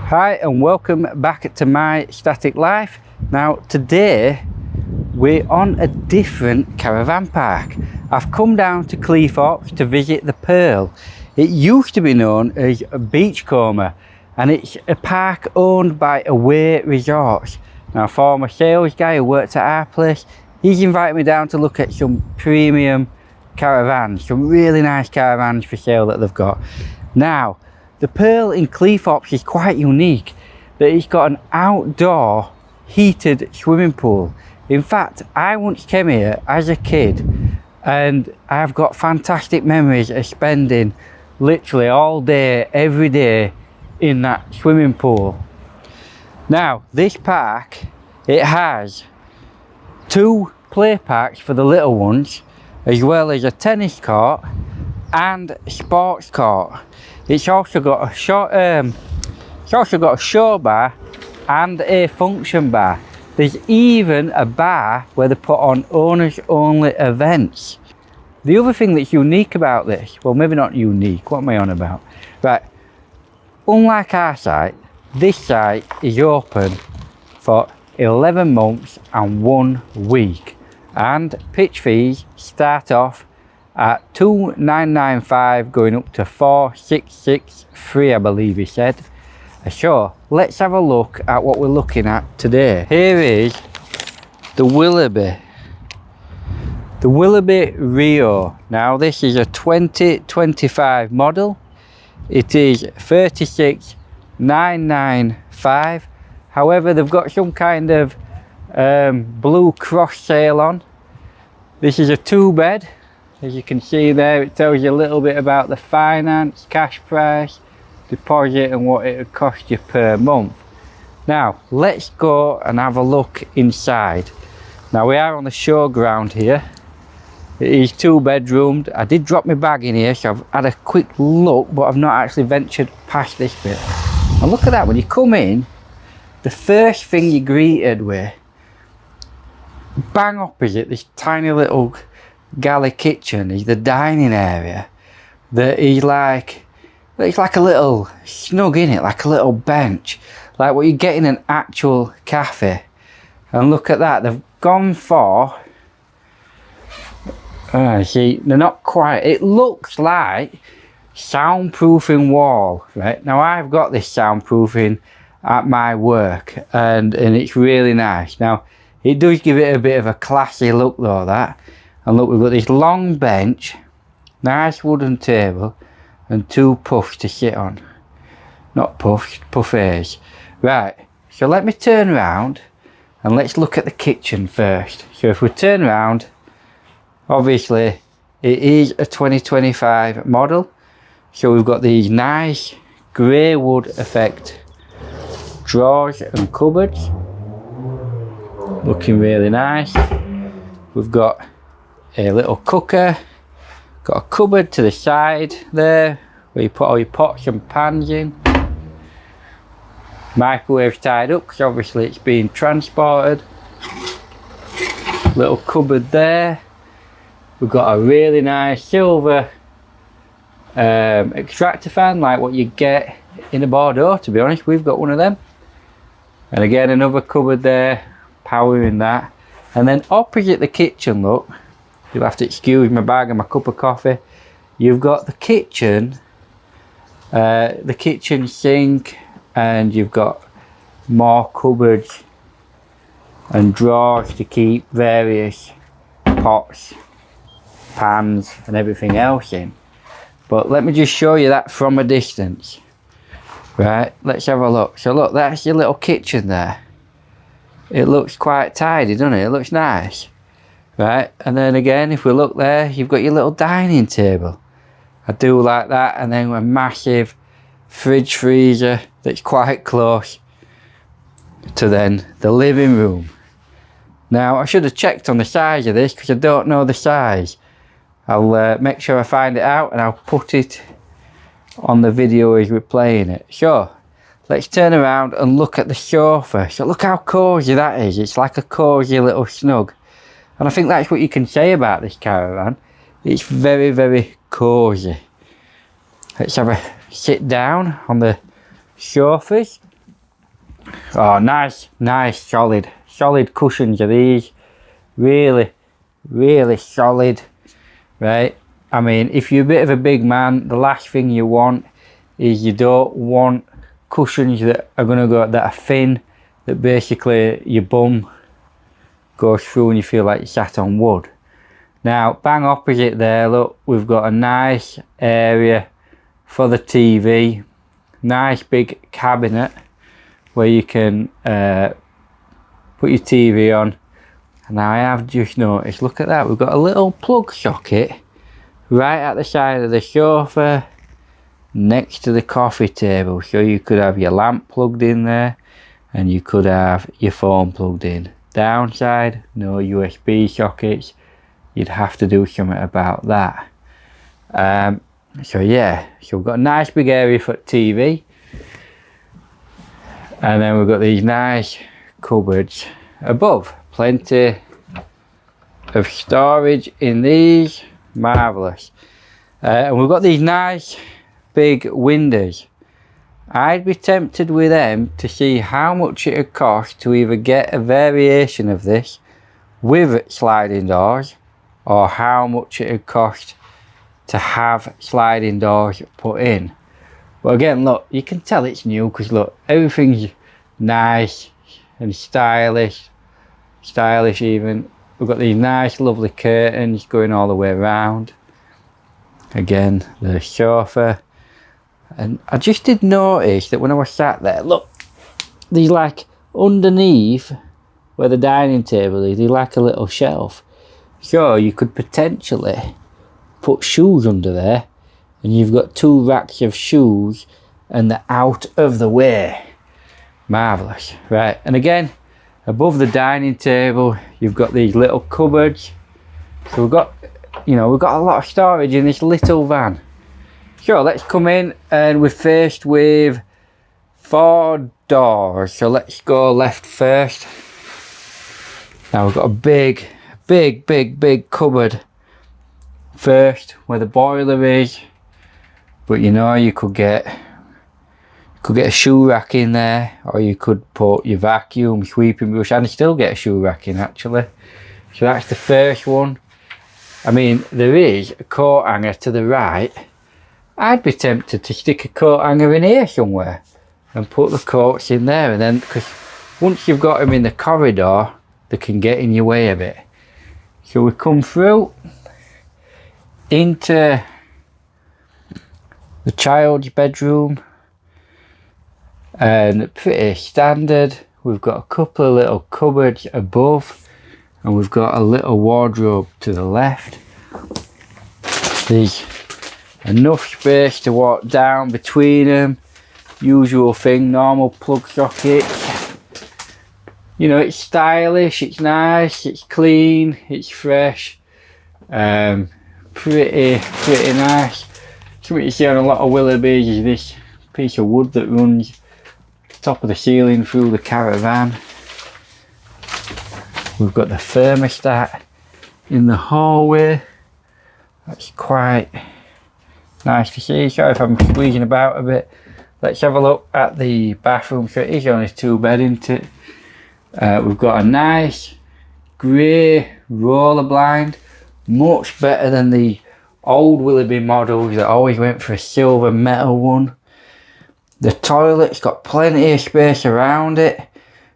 Hi and welcome back to my static life. Now today we're on a different caravan park. I've come down to Cleethorpes to visit the Pearl. It used to be known as Beachcomber and it's a park owned by Away Resorts. Now a former sales guy who worked at our place, he's invited me down to look at some premium caravans, some really nice caravans for sale that they've got. Now the Pearl in Cleethorpes is quite unique, that it's got an outdoor heated swimming pool. In fact, I once came here as a kid and I've got fantastic memories of spending literally all day, every day in that swimming pool. Now, this park, it has 2 play parks for the little ones, as well as a tennis court and sports court. It's also got a show bar and a function bar. There's even a bar where they put on owners only events. The other thing that's unique about this, well maybe not unique, what am I on about? Right, unlike our site, this site is open for 11 months and 1 week. And pitch fees start off at $2,995 going up to $4,663, I believe he said. So let's have a look at what we're looking at today. Here is the Willerby Rio. Now this is a 2025 model. It is $36,995. However, they've got some kind of blue cross sale on. This is a 2-bed. As you can see there, it tells you a little bit about the finance, cash price, deposit and what it would cost you per month. Now let's go and have a look inside. Now we are on the showground here. It is 2-bedroomed. I did drop my bag in here, so I've had a quick look, but I've not actually ventured past this bit. And look at that, when you come in, the first thing you're greeted with, bang opposite this tiny little galley kitchen, is the dining area that is like, it's like a little snug in it, like a little bench, like what you get in an actual cafe. And look at that, they've gone for, see, they're not quite, it looks like soundproofing wall, right? Now I've got this soundproofing at my work and it's really nice. Now it does give it a bit of a classy look though, that. And look, we've got this long bench, nice wooden table, and 2 puffs to sit on. Not puffs, buffets. Right, so let me turn around and let's look at the kitchen first. So if we turn around, obviously it is a 2025 model. So we've got these nice grey wood effect drawers and cupboards. Looking really nice. We've got a little cooker, got a cupboard to the side there where you put all your pots and pans in. Microwave's tied up because obviously it's being transported. Little cupboard there. We've got a really nice silver extractor fan, like what you get in a Bordeaux, to be honest. We've got one of them. And again, another cupboard there, powering that. And then opposite the kitchen, look, you'll have to excuse my bag and my cup of coffee. You've got the kitchen sink, and you've got more cupboards and drawers to keep various pots, pans and everything else in. But let me just show you that from a distance. Right, let's have a look. So look, that's your little kitchen there. It looks quite tidy, doesn't it? It looks nice. Right, and then again, if we look there, you've got your little dining table. I do like that. And then a massive fridge freezer that's quite close to then the living room. Now I should have checked on the size of this because I don't know the size. I'll make sure I find it out and I'll put it on the video as we're playing it. So let's turn around and look at the sofa. So look how cozy that is. It's like a cozy little snug. And I think that's what you can say about this caravan. It's very, very cozy. Let's have a sit down on the sofas. Oh, nice, solid cushions are these. Really solid, right? I mean, if you're a bit of a big man, the last thing you want is you don't want cushions that are going to go, that are thin, that basically your bum goes through and you feel like you sat on wood. Now, bang opposite there, look, we've got a nice area for the TV. Nice big cabinet where you can put your TV on. And now I have just noticed, look at that, we've got a little plug socket right at the side of the sofa next to the coffee table, so you could have your lamp plugged in there and you could have your phone plugged in. Downside, no USB sockets. You'd have to do something about that. So yeah, so we've got a nice big area for TV, and then we've got these nice cupboards above. Plenty of storage in these, marvellous. And we've got these nice big windows. I'd be tempted with them to see how much it would cost to either get a variation of this with sliding doors, or how much it would cost to have sliding doors put in. But again, look, you can tell it's new because look, everything's nice and stylish even. We've got these nice lovely curtains going all the way around. Again, the sofa. And I just did notice that when I was sat there, look, there's like underneath where the dining table is, there's like a little shelf. So you could potentially put shoes under there, and you've got 2 racks of shoes and they're out of the way. Marvellous. Right, and again, above the dining table, you've got these little cupboards. So we've got, you know, we've got a lot of storage in this little van. So let's come in, and we're faced with 4 doors. So let's go left first. Now we've got a big cupboard first where the boiler is, but you know, you could get a shoe rack in there, or you could put your vacuum, sweeping brush, and still get a shoe rack in actually. So that's the first one. I mean, there is a coat hanger to the right. I'd be tempted to stick a coat hanger in here somewhere and put the coats in there, and then, because once you've got them in the corridor, they can get in your way a bit. So we come through into the child's bedroom, and pretty standard. We've got a couple of little cupboards above, and we've got a little wardrobe to the left. There's enough space to walk down between them. Usual thing, normal plug socket. You know, it's stylish, it's nice, it's clean, it's fresh. Pretty nice. Something you see on a lot of Willoughbys is this piece of wood that runs top of the ceiling through the Caravan. We've got the thermostat in the hallway. That's quite nice to see. Sorry if I'm squeezing about a bit. Let's have a look at the bathroom. So it is only 2 bed, isn't it? We've got a nice grey roller blind, much better than the old Willoughby models that always went for a silver metal one. The toilet's got plenty of space around it,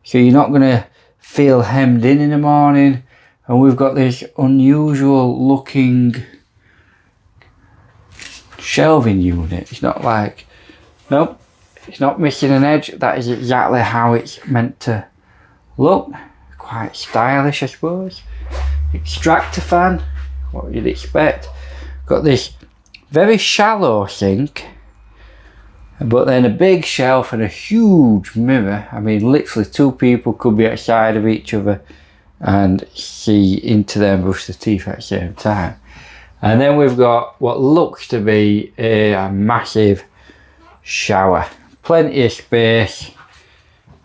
so you're not going to feel hemmed in the morning. And we've got this unusual looking shelving unit. It's not like, nope, it's not missing an edge. That is exactly how it's meant to look. Quite stylish, I suppose. Extractor fan, what you'd expect. Got this very shallow sink, but then a big shelf and a huge mirror. I mean, literally 2 people could be outside of each other and see into them, brush their teeth at the same time. And then we've got what looks to be a massive shower. Plenty of space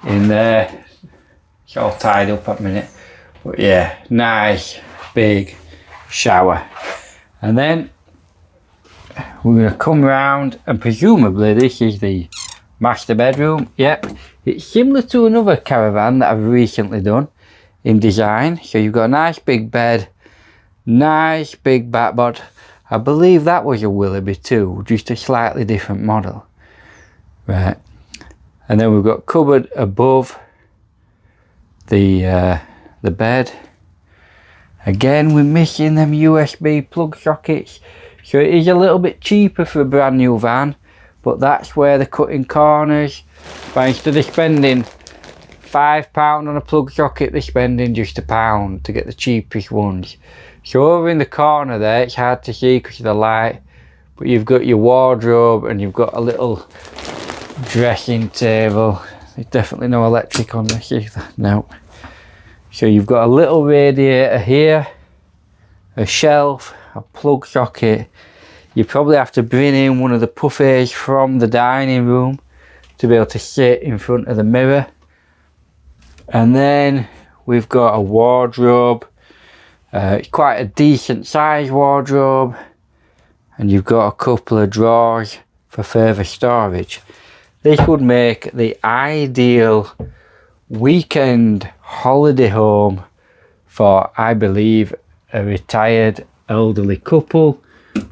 in there. It's all tied up at the minute. But yeah, nice big shower. And then we're going to come round, and presumably this is the Master bedroom, yep. It's similar to another Caravan that I've recently done in design. So you've got a nice big bed, nice big backboard. I believe that was a Willoughby too, just a slightly different model. Right. And then we've got cupboard above the bed. Again, we're missing them USB plug sockets. So it is a little bit cheaper for a brand new van, but that's where they're cutting corners. But instead of spending £5 on a plug socket, they're spending just £1 to get the cheapest ones. So over in the corner there, it's hard to see because of the light, but you've got your wardrobe and you've got a little dressing table. There's definitely no electric on this either, no. So you've got a little radiator here, a shelf, a plug socket. You probably have to bring in one of the puffets from the dining room to be able to sit in front of the mirror. And then we've got a wardrobe. It's quite a decent size wardrobe, and you've got a couple of drawers for further storage. This would make the ideal weekend holiday home for, I believe, a retired elderly couple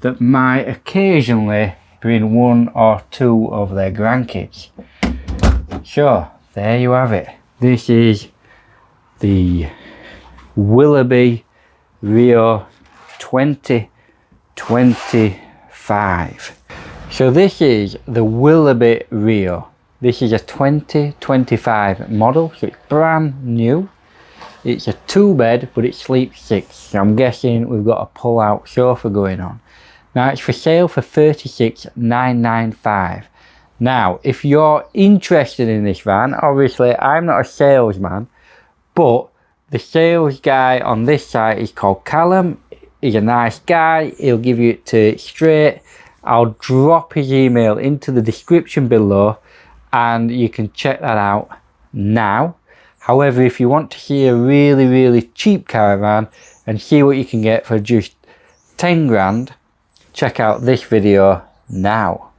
that might occasionally bring one or two of their grandkids. So there you have it. This is the Willerby Rio 2025. So this is the Willerby Rio. This is a 2025 model, so it's brand new. It's a 2-bed, but it sleeps 6. So I'm guessing we've got a pull-out sofa going on. Now it's for sale for $36,995. Now, if you're interested in this van, obviously I'm not a salesman, but the sales guy on this site is called Callum. He's a nice guy. He'll give you it to straight. I'll drop his email into the description below, and you can check that out now. However, if you want to see a really cheap Caravan and see what you can get for just 10 grand, check out this video now.